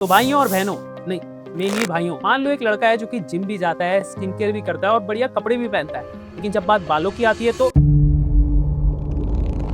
तो भाइयों और बहनों, नहीं मेनली भाइयों, मान लो एक लड़का है जो कि जिम भी जाता है, स्किन केयर भी करता है और बढ़िया कपड़े भी पहनता है, लेकिन जब बात बालों की आती है तो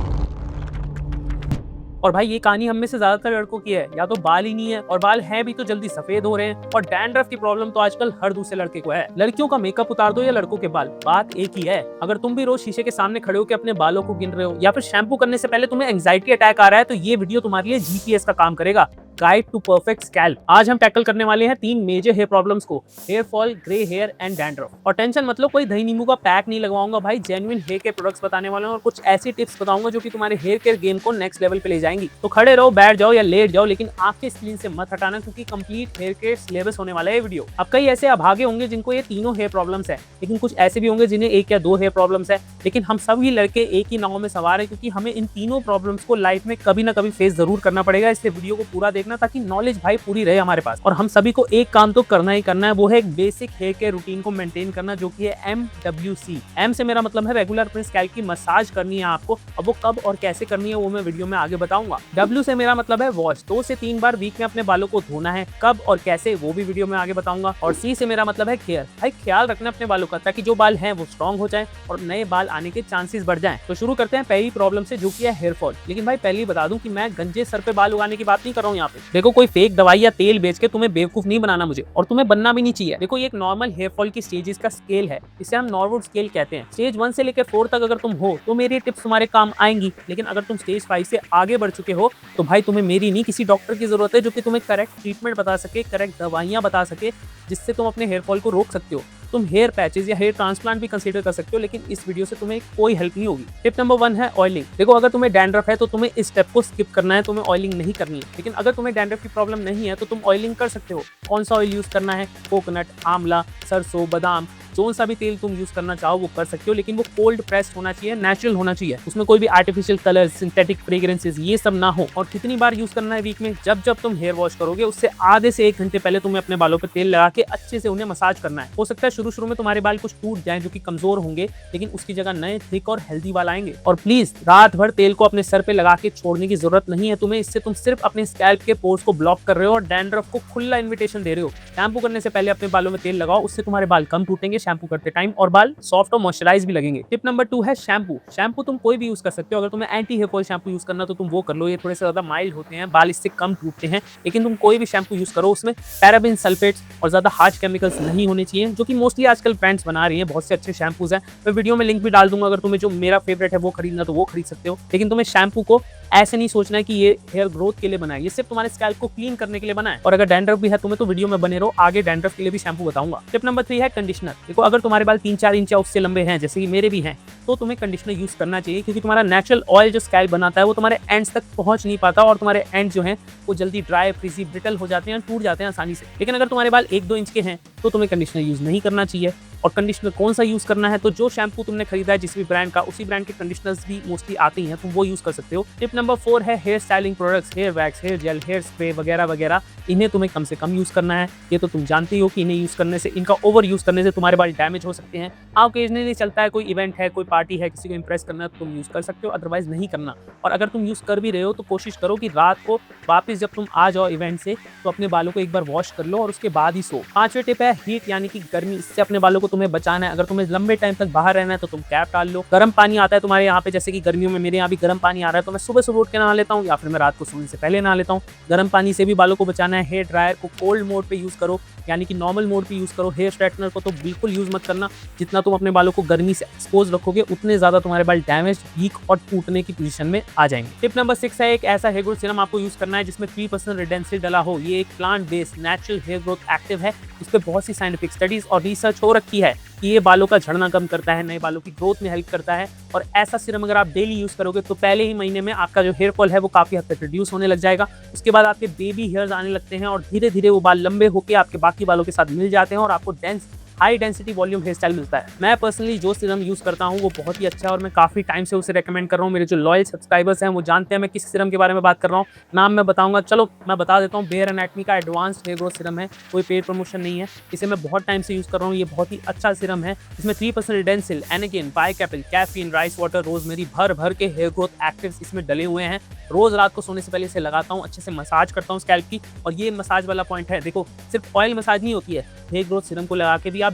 और भाई ये कहानी हम में से ज्यादातर लड़कों की है। या तो बाल ही नहीं है, और बाल हैं भी तो जल्दी सफेद हो रहे हैं, और डैंड्रफ की प्रॉब्लम तो आजकल हर दूसरे लड़के को है। लड़कियों का मेकअप उतार दो या लड़कों के बाल, बात एक ही है। अगर तुम भी रोज शीशे के सामने खड़े होकर अपने बालों को गिन रहे हो या फिर शैम्पू करने से पहले तुम्हें एंजाइटी अटैक आ रहा है, तो ये वीडियो तुम्हारे लिए जीपीएस का काम करेगा, गाइड टू परफेक्ट स्कैल्प। आज हम टैकल करने वाले हैं 3 मेजर हेयर प्रॉब्लम्स को, hair fall, grey hair and dandruff. और टेंशन मतलब कोई दही नींबू का पैक नहीं लगवाऊंगा भाई, जेन्युइन हेयर केयर प्रोडक्ट्स बताने वाले हैं और कुछ ऐसी टिप्स बताऊंगा जो कि तुम्हारे हेयर केयर गेम को नेक्स्ट लेवल पे ले जाएंगी। तो खड़े रहो, बैठ जाओ या लेट जाओ, लेकिन आपके स्क्रीन से मत हटाना, क्योंकि कंप्लीट हेयर केयर सिलेबस होने वाला है ये वीडियो। अब कई ऐसे अभागे होंगे जिनको ये तीनों हेयर प्रॉब्लम्स है, लेकिन कुछ ऐसे भी होंगे जिन्हें 1 या 2 हेयर प्रॉब्लम्स है। लेकिन हम सभी लड़के एक ही नाव में सवार है, क्योंकि हमें इन तीनों प्रॉब्लम्स को लाइफ में कभी ना कभी फेस जरूर करना पड़ेगा। इसलिए वीडियो को पूरा देखना ताकि नॉलेज भाई पूरी रहे हमारे पास। और हम सभी को एक काम तो करना ही करना है, वो है एक बेसिक हेयर केयर रूटीन को मेंटेन करना, जो कि है MWC। एम से मेरा मतलब है रेगुलर अपने स्कैल्प की मसाज करनी है आपको। अब वो कब और कैसे करनी है वो मैं वीडियो में आगे बताऊंगा। W से मेरा मतलब है वॉश, 2 से 3 बार वीक में अपने बालों को धोना है, कब और कैसे वो भी वीडियो में आगे बताऊंगा। और C से मेरा मतलब है केयर, भाई ख्याल रखना अपने बालों का, ताकि जो बाल हैं वो स्ट्रॉन्ग हो जाए और नए बाल आने के चांसेस बढ़ जाएं। तो शुरू करते हैं पहली प्रॉब्लम से, जो कि है हेयर फॉल। लेकिन भाई पहले ही बता दूं कि मैं गंजे सर पे बाल उगाने की बात नहीं कर रहा हूँ यहाँ पे। देखो कोई फेक दवाई या तेल बेच के तुम्हें बेवकूफ नहीं बनाना मुझे, और तुम्हें बनना भी नहीं चाहिए। देखो ये एक नॉर्मल हेयर फॉल की स्टेजेस का स्केल है, इसे हम नॉर्वुड स्केल कहते हैं। स्टेज 1 से लेकर 4 तक अगर तुम हो तो मेरी टिप्स तुम्हारे काम आएंगी, लेकिन अगर तुम स्टेज 5 से आगे बढ़ चुके हो तो भाई तुम्हें मेरी नहीं, किसी डॉक्टर की जरूरत है जो कि तुम्हें करेक्ट ट्रीटमेंट बता सके, करेक्ट दवाइयां बता सके, जिससे तुम अपने हेयर फॉल को रोक सकते हो। तुम हेयर पैचेस या हेयर ट्रांसप्लांट भी कंसीडर कर सकते हो, लेकिन इस वीडियो से तुम्हें कोई हेल्प नहीं होगी। टिप नंबर 1 है ऑयलिंग। देखो अगर तुम्हें डैंड्रफ है तो तुम्हें इस स्टेप को स्किप करना है, तुम्हें ऑयलिंग नहीं करनी है। लेकिन अगर तुम्हें डैंड्रफ की प्रॉब्लम नहीं है तो तुम ऑयलिंग कर सकते हो। कौन सा ऑयल यूज करना है? कोकोनट, आंवला, सरसों, बादाम, जो सा भी तेल तुम यूज करना चाहो वो कर सकते हो, लेकिन वो कोल्ड प्रेस्ड होना चाहिए, नेचुरल होना चाहिए। उसमें कोई भी आर्टिफिशियल कलर, सिंथेटिक फ्रेग्रेंसेस ये सब ना हो। और कितनी बार यूज करना है वीक में? जब जब तुम हेयर वॉश करोगे उससे आधे से 1 घंटे पहले तुम्हें अपने बालों पे तेल लगा के अच्छे से उन्हें मसाज करना है। हो सकता है शुरू में तुम्हारे बाल कुछ टूट जाएं, जो कि कमजोर होंगे, लेकिन उसकी जगह नए थिक और हेल्दी बाल आएंगे। और प्लीज रात भर तेल को अपने सर पे लगा के छोड़ने की जरूरत नहीं है तुम्हें। इससे तुम सिर्फ अपने स्कैल्प के पोर्स को ब्लॉक कर रहे हो और डैंड्रफ को खुला इन्विटेशन दे रहे हो। शैम्पू करने से पहले अपने बालों में तेल लगाओ, उससे तुम्हारे बाल कम टूटेंगे शैम्पू करते टाइम, और बाल सॉफ्ट और मॉइस्चराइज भी लगेंगे। टिप नंबर 2 है शैम्पू। शैम्पू तुम कोई भी यूज कर सकते हो। अगर तुम्हें anti hair fall shampoo use करना तो तुम वो कर लो, ये थोड़े से ज्यादा माइल्ड होते हैं, बाल इससे कम टूटते हैं। लेकिन तुम कोई भी शैम्पू यूज करो उसमें पैराबेन, सल्फेट्स और ज्यादा हार्श केमिकल्स नहीं होने चाहिए, जो कि मोस्टली आजकल ब्रांड्स बना रही हैं। बहुत से अच्छे शैम्पूज हैं, मैं वीडियो में लिंक भी डाल दूंगा। अगर तुम्हें जो मेरा फेवरेट है वो खरीदना तो वो खरीद सकते हो, लेकिन तुम्हें शैम्पू को ऐसे नहीं सोचना है कि ये हेयर ग्रोथ के लिए बना है, ये सिर्फ तुम्हारे स्कैल्प को क्लीन करने के लिए बना है। और अगर डैंड्रफ भी है तुम्हें तो वीडियो में बने रहो, आगे डैंड्रफ के लिए भी शैम्पू बताऊंगा। टिप नंबर 3 है कंडीशनर। देखो अगर तुम्हारे बाल 3-4 इंच या उससे लंबे हैं, जैसे कि मेरे भी हैं, तो तुम्हें कंडीशनर यूज करना चाहिए, क्योंकि तुम्हारा नेचुरल ऑयल जो स्कैल्प बनाता है वो तुम्हारे एंड्स तक पहुंच नहीं पाता, और तुम्हारे एंड जो हैं वो जल्दी ड्राई, फ्रीजी, ब्रिटल हो जाते हैं, टूट जाते हैं आसानी से। लेकिन अगर तुम्हारे बाल 1-2 इंच के हैं तो तुम्हें कंडीशनर यूज नहीं करना चाहिए। और कंडीशनर कौन सा यूज करना है? तो जो शैम्पू तुमने खरीदा है जिस भी ब्रांड का, उसी ब्रांड के कंडीशनर्स भी मोस्टली आती हैं, तुम वो यूज कर सकते हो। टिप नंबर 4 है hair styling products, hair wax, hair gel, hair spray वगैरह वगैरह। इन्हें तुम्हें कम से कम यूज करना है। ये तो तुम जानते हो कि इन्हें यूज करने से, इनका ओवर यूज करने से तुम्हारे बाल डैमेज हो सकते हैं। हाँ ओकेजनली चलता है, कोई इवेंट है, कोई पार्टी है, किसी को इंप्रेस करना है तो तुम यूज कर सकते हो, अदरवाइज नहीं करना। और अगर तुम यूज कर भी रहे हो तो कोशिश करो कि रात को वापस जब तुम आ जाओ इवेंट से तो अपने बालों को एक बार वॉश कर लो और उसके बाद ही सो। 5वां टिप है हीट, यानी कि गर्मी। इससे अपने बालों को तुम्हें बचाना है। अगर तुम्हें लंबे टाइम तक बाहर रहना है तो तुम कैप डाल लो। गर्म पानी आता है तुम्हारे यहाँ पे, जैसे कि गर्मियों में मेरे यहाँ भी गर्म पानी आ रहा है, तो मैं सुबह सुबह उठ के नहा लेता हूँ, या फिर मैं रात को सोने से पहले नहा लेता हूँ। गर्म पानी से भी बालों को बचाना है। हेयर ड्रायर को कोल्ड मोड पे यूज करो, यानी कि नॉर्मल मोड पे यूज करो। हेयर स्ट्रेटनर को तो बिल्कुल यूज मत करना। जितना तुम अपने बालों को गर्मी से एक्सपोज रखोगे उतने ज्यादा तुम्हारे बाल डैमेज, वीक और टूटने की पोजीशन में आ जाएंगे। टिप नंबर 6 है एक ऐसा हेयर ग्रोथ सीरम आपको यूज करना है जिसमें 3% रिडेंसिल डला हो। ये एक plant based natural hair growth active है। इस पे बहुत सी साइंटिफिक स्टडीज और रिसर्च हो रखी है कि ये बालों का झड़ना कम करता है, नए बालों की ग्रोथ में हेल्प करता है। और ऐसा सीरम अगर आप डेली यूज करोगे तो पहले ही महीने में आपका जो हेयर फॉल है वो काफी हद तक रिड्यूस होने लग जाएगा। उसके बाद आपके बेबी हेयर्स आने लगते हैं और धीरे धीरे वो बाल लंबे होकर आपके बाकी बालों के साथ मिल जाते हैं और आपको dense high density volume hair style मिलता है। मैं पर्सनली जो सीरम यूज करता हूँ वो बहुत ही अच्छा है और मैं काफी टाइम से उसे रेकमेंड कर रहा हूँ। मेरे जो लॉयल सब्सक्राइबर्स हैं वो जानते हैं मैं किस सीरम के बारे में बात कर रहा हूँ। नाम मैं बताऊंगा, चलो मैं बता देता हूँ। बेयर एनाटॉमी का एडवांस्ड हेयर ग्रोथ सीरम है, कोई पेड प्रमोशन नहीं है। इसे मैं बहुत टाइम से यूज कर रहा हूँ, ये बहुत ही अच्छा सीरम है। इसमें 3% रिडेंसिल, एनेगिन, बाइकैपिल, कैफीन, राइस वाटर, रोजमेरी, भर भर के हेयर ग्रोथ एक्टिव्स इसमें डले हुए हैं। रोज रात को सोने से पहले इसे लगाता हूँ, अच्छे से मसाज करता हूँ स्कैल्प की। और ये मसाज वाला पॉइंट है, देखो सिर्फ ऑयल मसाज नहीं होती है, हेयर ग्रोथ सीरम को लगा के भी आप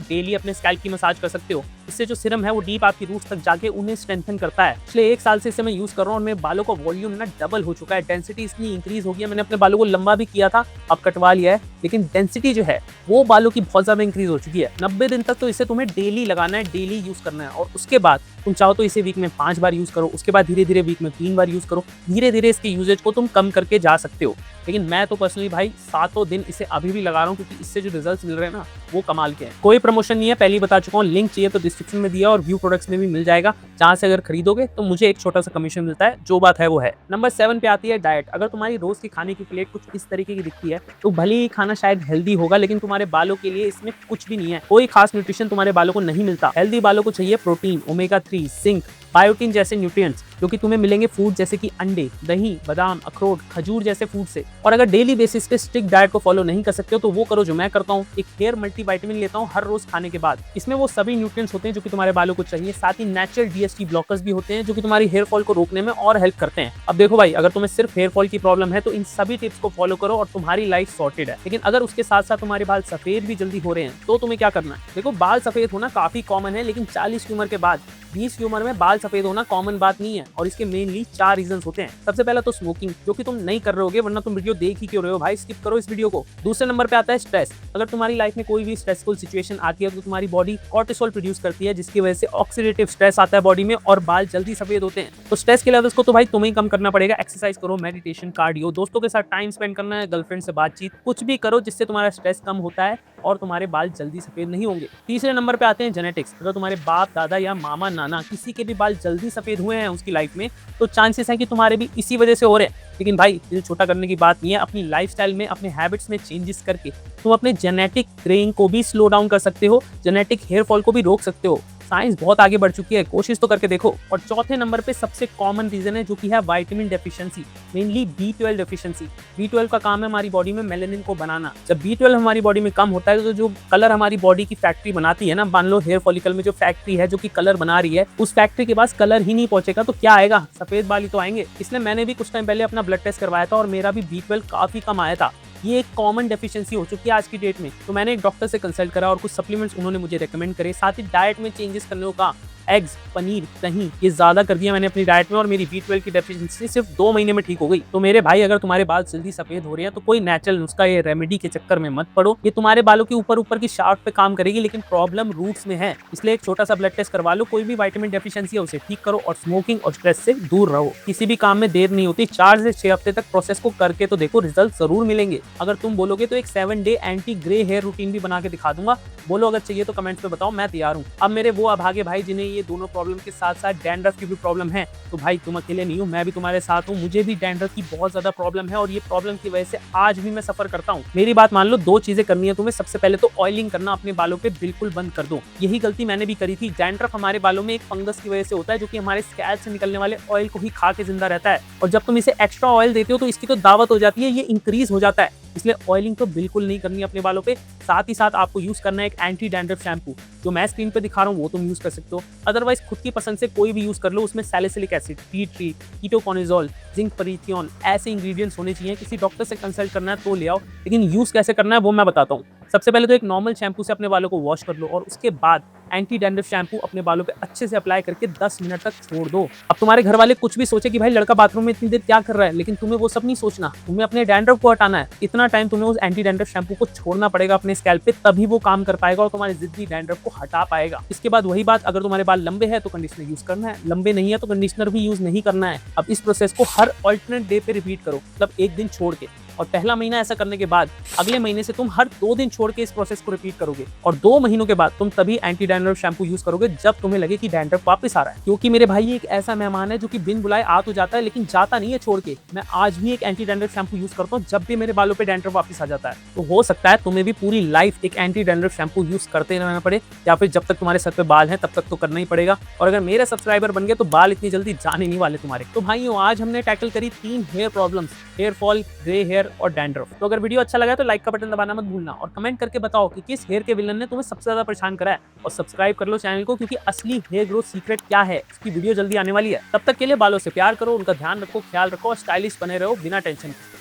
डेली अपने स्कैल्प की मसाज कर सकते हो। इससे जो सीरम है वो डीप आपकी रूट्स तक जाके उन्हें स्ट्रेंथन करता है। पिछले 1 साल से इसे मैं यूज कर रहा हूँ और मेरे बालों का वॉल्यूम ना डबल हो चुका है, डेंसिटी इतनी इंक्रीज हो गई है। मैंने अपने बालों को लंबा भी किया था, अब कटवा लिया है, लेकिन डेंसिटी जो है वो बालों की बहुत ज्यादा इंक्रीज हो चुकी है। 90 दिन तक तो इसे तुम्हें डेली लगाना है, डेली यूज करना है। और उसके बाद तुम चाहो तो इसे वीक में 5 बार यूज करो, उसके बाद धीरे धीरे वीक में 3 बार यूज करो। धीरे धीरे इसके यूजेज को तुम कम करके जा सकते हो। लेकिन मैं तो पर्सनली भाई 7 दिन इसे अभी भी लगा रहा हूँ, क्योंकि इससे जो रिजल्ट्स मिल रहे हैं ना वो कमाल के हैं। कोई प्रमोशन नहीं है, पहले ही बता चुका हूँ। लिंक चाहिए तो डिस्क्रिप्शन में दिया और व्यू प्रोडक्ट्स में भी मिल जाएगा, जहाँ से अगर खरीदोगे तो मुझे एक छोटा सा कमीशन मिलता है। जो बात है वो है। नंबर 7 पे आती है डाइट। अगर तुम्हारी रोज की खाने की प्लेट कुछ इस तरीके की दिखती है तो भले ही खाना शायद हेल्दी होगा, लेकिन तुम्हारे बालों के लिए इसमें कुछ भी नहीं है। कोई खास न्यूट्रिशन तुम्हारे बालों को नहीं मिलता। हेल्दी बालों को चाहिए प्रोटीन, ओमेगा 3, जिंक, बायोटिन जैसे न्यूट्रिएंट्स, जो कि तुम्हें मिलेंगे फूड जैसे कि अंडे, दही, बादाम, अखरोट, खजूर जैसे फूड से। और अगर डेली बेसिस पे स्ट्रिक्ट डाइट को फॉलो नहीं कर सकते हो तो वो करो जो मैं करता हूँ। एक हेयर मल्टीविटामिन लेता हूँ हर रोज खाने के बाद। इसमें वो सभी न्यूट्रिएंट्स होते हैं जो कि तुम्हारे बालों को चाहिए। साथ ही नेचुरल DHT ब्लॉकर्स भी होते हैं जो कि तुम्हारी हेयर फॉल को रोकने में और हेल्प करते हैं। अब देखो भाई, अगर तुम्हें सिर्फ हेयर फॉल की प्रॉब्लम है तो इन सभी टिप्स को फॉलो करो और तुम्हारी लाइफ सॉर्टेड है। लेकिन अगर उसके साथ साथ तुम्हारे बाल सफेद भी जल्दी हो रहे हैं तो तुम्हें क्या करना है? देखो, बाल सफेद होना काफी कॉमन है, लेकिन 40 की उम्र के बाद 20 की उम्र में बाल सफेद होना कॉमन बात नहीं है। और इसके मेनली 4 रीजंस होते हैं। सबसे पहला तो स्मोकिंग, जो कि तुम नहीं कर रहे होगे, वरना तुम वीडियो देख ही क्यों रहे हो भाई, स्किप करो इस वीडियो को। दूसरे नंबर पे आता है स्ट्रेस। अगर तुम्हारी लाइफ में कोई भी स्ट्रेसफुल सिचुएशन आती है तो तुम्हारी बॉडी कॉर्टिसोल प्रोड्यूस करती है, जिसकी वजह से ऑक्सीडेटिव स्ट्रेस आता है बॉडी में और बाल जल्दी सफेद होते हैं। तो स्ट्रेस के लेवल्स को तो भाई तुम्हें ही कम करना पड़ेगा। एक्सरसाइज करो, मेडिटेशन, कार्डियो, दोस्तों के साथ टाइम स्पेंड करना है, गर्लफ्रेंड से बातचीत, कुछ भी करो जिससे तुम्हारा स्ट्रेस कम होता है और तुम्हारे बाल जल्दी सफेद नहीं होंगे। तीसरे नंबर पे आते हैं जेनेटिक्स। अगर तुम्हारे बाप, दादा या मामा, नाना किसी के भी बाल जल्दी सफेद हुए हैं उसकी लाइफ में, तो चांसेस है कि तुम्हारे भी इसी वजह से हो रहे हैं। लेकिन भाई दिल छोटा करने की बात नहीं है। अपनी लाइफस्टाइल में, अपने हैबिट्स में चेंजेस करके तुम अपने जेनेटिक ग्रेइंग को भी स्लो डाउन कर सकते हो, जेनेटिक हेयर फॉल को भी रोक सकते हो। साइंस बहुत आगे बढ़ चुकी है, कोशिश तो करके देखो। और चौथे नंबर पे सबसे कॉमन रीजन है जो कि है vitamin deficiency, mainly B12 deficiency. B12 का काम है हमारी बॉडी में मेलानिन को बनाना। जब B12 हमारी बॉडी में कम होता है तो जो कलर हमारी बॉडी की फैक्ट्री बनाती है ना, मान लो हेयर फॉलिकल में जो फैक्ट्री है जो कि कलर बना रही है, उस फैक्ट्री के पास कलर ही नहीं पहुंचेगा तो क्या आएगा? सफेद बाल ही तो आएंगे। इसलिए मैंने भी कुछ टाइम पहले अपना ब्लड टेस्ट करवाया था और मेरा भी B12 काफी कम आया था। ये एक कॉमन डेफिशिएंसी हो चुकी है आज की डेट में। तो मैंने एक डॉक्टर से कंसल्ट करा और कुछ सप्लीमेंट्स उन्होंने मुझे रेकमेंड करे। साथ ही डाइट में चेंजेस करने को कहा। एग्स, पनीर, दही ये ज्यादा कर दिया मैंने अपनी डाइट में और मेरी B12 की डेफिशिएंसी सिर्फ 2 महीने में ठीक हो गई। तो मेरे भाई, अगर तुम्हारे बाल जल्दी सफेद हो रहे हैं तो कोई नेचुरल नुस्खा या रेमेडी के चक्कर में मत पड़ो। ये तुम्हारे बालों के ऊपर ऊपर की शाफ्ट पे काम करेगी, लेकिन प्रॉब्लम रूट्स में है। इसलिए एक छोटा सा ब्लड टेस्ट करवा लो। कोई भी विटामिन डेफिशिएंसी है उसे ठीक करो और स्मोकिंग और स्ट्रेस से दूर रहो। किसी भी काम में देर नहीं होती। 4 से 6 हफ्ते तक प्रोसेस को करके तो देखो, रिजल्ट जरूर मिलेंगे। अगर तुम बोलोगे तो एक 7 day anti grey hair routine भी बना के दिखा दूंगा। बोलो अगर चाहिए तो कमेंट्स में बताओ, मैं तैयार हूँ। अब मेरे वो अभागे भाई जिन्हें ये दोनों प्रॉब्लम के साथ साथ डैंड्रफ की भी प्रॉब्लम है, तो भाई तुम अकेले नहीं हो, मैं भी तुम्हारे साथ हूँ। मुझे भी डैंड्रफ की बहुत ज्यादा प्रॉब्लम है और ये प्रॉब्लम की वजह से आज भी मैं सफर करता हूँ। मेरी बात मान लो, 2 चीजें करनी है तुम्हें। सबसे पहले तो ऑयलिंग करना अपने बालों पे बिल्कुल बंद कर दो। यही गलती मैंने भी करी थी। डैंड्रफ हमारे बालों में एक फंगस की वजह से होता है जो कि हमारे स्कैल्प से निकलने वाले ऑयल को ही खा के जिंदा रहता है। और जब तुम इसे एक्स्ट्रा ऑयल देते हो तो इसकी तो दावत हो जाती है, ये इंक्रीज हो जाता है। इसलिए ऑयलिंग तो बिल्कुल नहीं करनी अपने बालों पे। साथ ही साथ आपको यूज करना है एक एंटी डैंड्रफ शैम्पू, जो मैं स्क्रीन पे दिखा रहा हूँ वो तुम यूज कर सकते हो। अदरवाइज खुद की पसंद से कोई भी यूज कर लो। उसमें salicylic acid, tea tree, ketoconazole, zinc pyrithione ऐसे इंग्रेडिएंट्स होने चाहिए। किसी डॉक्टर से कंसल्ट करना है तो ले आओ, लेकिन यूज कैसे करना है वो मैं बताता हूँ। सबसे पहले तो एक नॉर्मल शैम्पू से अपने बालों को वॉश कर लो और उसके बाद एंटी डैंड्रफ शैम्पू अपने बालों पे अच्छे से अप्लाई करके 10 मिनट तक छोड़ दो। अब तुम्हारे घर वाले कुछ भी सोचे कि भाई लड़का बाथरूम में इतनी देर क्या कर रहा है, लेकिन तुम्हें वो सब नहीं सोचना। तुम्हें अपने डैंड्रफ को हटाना है। इतना टाइम तुम्हें उस एंटी डैंड्रफ शैम्पू को छोड़ना पड़ेगा अपने स्कैल्प पे, तभी वो काम कर पाएगा और तुम्हारे जिद्दी डैंड्रफ को हटा पाएगा। इसके बाद वही बात, अगर तुम्हारे बाल लंबे हैं तो कंडीशनर यूज करना है, लंबे नहीं है तो कंडीशनर भी यूज नहीं करना है। अब इस प्रोसेस को हर ऑल्टरनेट डे पे रिपीट करो, मतलब एक दिन छोड़ के। और पहला महीना ऐसा करने के बाद अगले महीने से तुम हर 2 दिन छोड़ के इस प्रोसेस को रिपीट करोगे। और 2 महीनों के बाद तुम तभी एंटी डैंड्रफ शैम्पू यूज करोगे जब तुम्हें लगे कि डैंड्रफ वापस आ रहा है। क्योंकि मेरे भाई ये एक ऐसा मेहमान है जो कि बिन बुलाए आ तो जाता है लेकिन जाता नहीं है छोड़ के। मैं आज भी एक एंटी डैंड्रफ शैम्पू यूज करता हूँ जब भी मेरे बालों पे डैंड्रफ वापस आ जाता है। तो हो सकता है तुम्हें भी पूरी लाइफ एक एंटी डैंड्रफ शैम्पू यूज करते रहना पड़े, या फिर जब तक तुम्हारे सर पे बाल हैं तब तक तो करना ही पड़ेगा। और अगर मेरे सब्सक्राइबर बन गए तो बाल इतनी जल्दी जाने नहीं वाले तुम्हारे। तो भाइयों, आज हमने टैकल करी 3 hair problems, hair fall, grey hair hair और डैंड्रफ। तो अगर वीडियो अच्छा लगा तो लाइक का बटन दबाना मत भूलना और कमेंट करके बताओ कि किस हेयर के विलन ने तुम्हें सबसे ज्यादा परेशान करा है। और सब्सक्राइब कर लो चैनल को, क्योंकि असली हेयर ग्रोथ सीक्रेट क्या है उसकी वीडियो जल्दी आने वाली है। तब तक के लिए बालों से प्यार करो, उनका ध्यान रखो, ख्याल रखो और स्टाइलिश बने रहो बिना टेंशन के।